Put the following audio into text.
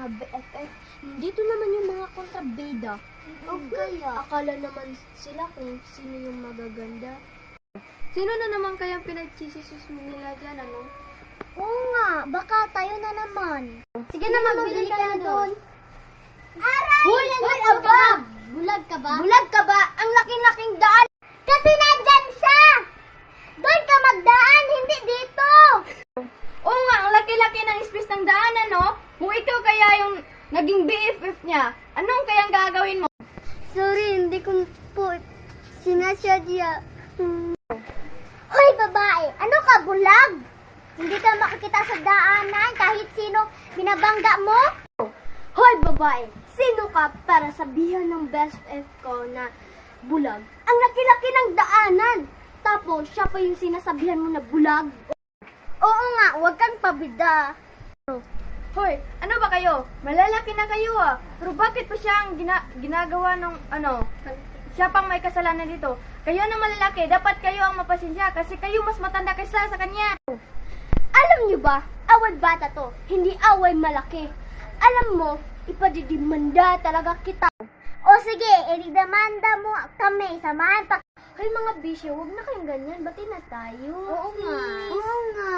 mga BFF. Dito naman yung mga kontrabida. Kaya? Akala naman sila kung sino yung magaganda. Sino na naman kayang pinagchisisus nila dyan, ano? Oo nga, baka tayo na naman. Sige na, magbili ka na doon. Aray! Hoy, aba! Bulag ka ba? Bulag ka ba? Ang laking-laking daan! Kasi nandyan siya! Doon ka magdaan, hindi dito! Oo nga, ang laki-laki ng space ng daanan, no? Kung ikaw kaya yung naging BFF niya, anong kayang gagawin mo? Sorry, hindi ko po sinasadya. Hoy, babae! Ano ka, bulag? Hindi ka makikita sa daanan kahit sino binabangga mo? Hoy, babae! Sino ka para sabihan ng best F ko na bulag? Ang laki-laki ng daanan! Tapos, siya pa yung sinasabihan mo na bulag? Oo nga, huwag kang pabida. Hoy, ano ba kayo? Malalaki na kayo ah. Pero bakit pa siya ang ginagawa ng siya pang may kasalanan dito? Kayo na malalaki, dapat kayo ang mapasensya kasi kayo mas matanda kaysa sa kanya. Alam niyo ba, away bata to, hindi away malaki. Alam mo, ipadidimanda talaga kita. O sige, idamanda mo kami, samahan pa. Hoy mga bisyo, huwag na kayong ganyan, bati na tayo. Oo nga. Oo nga.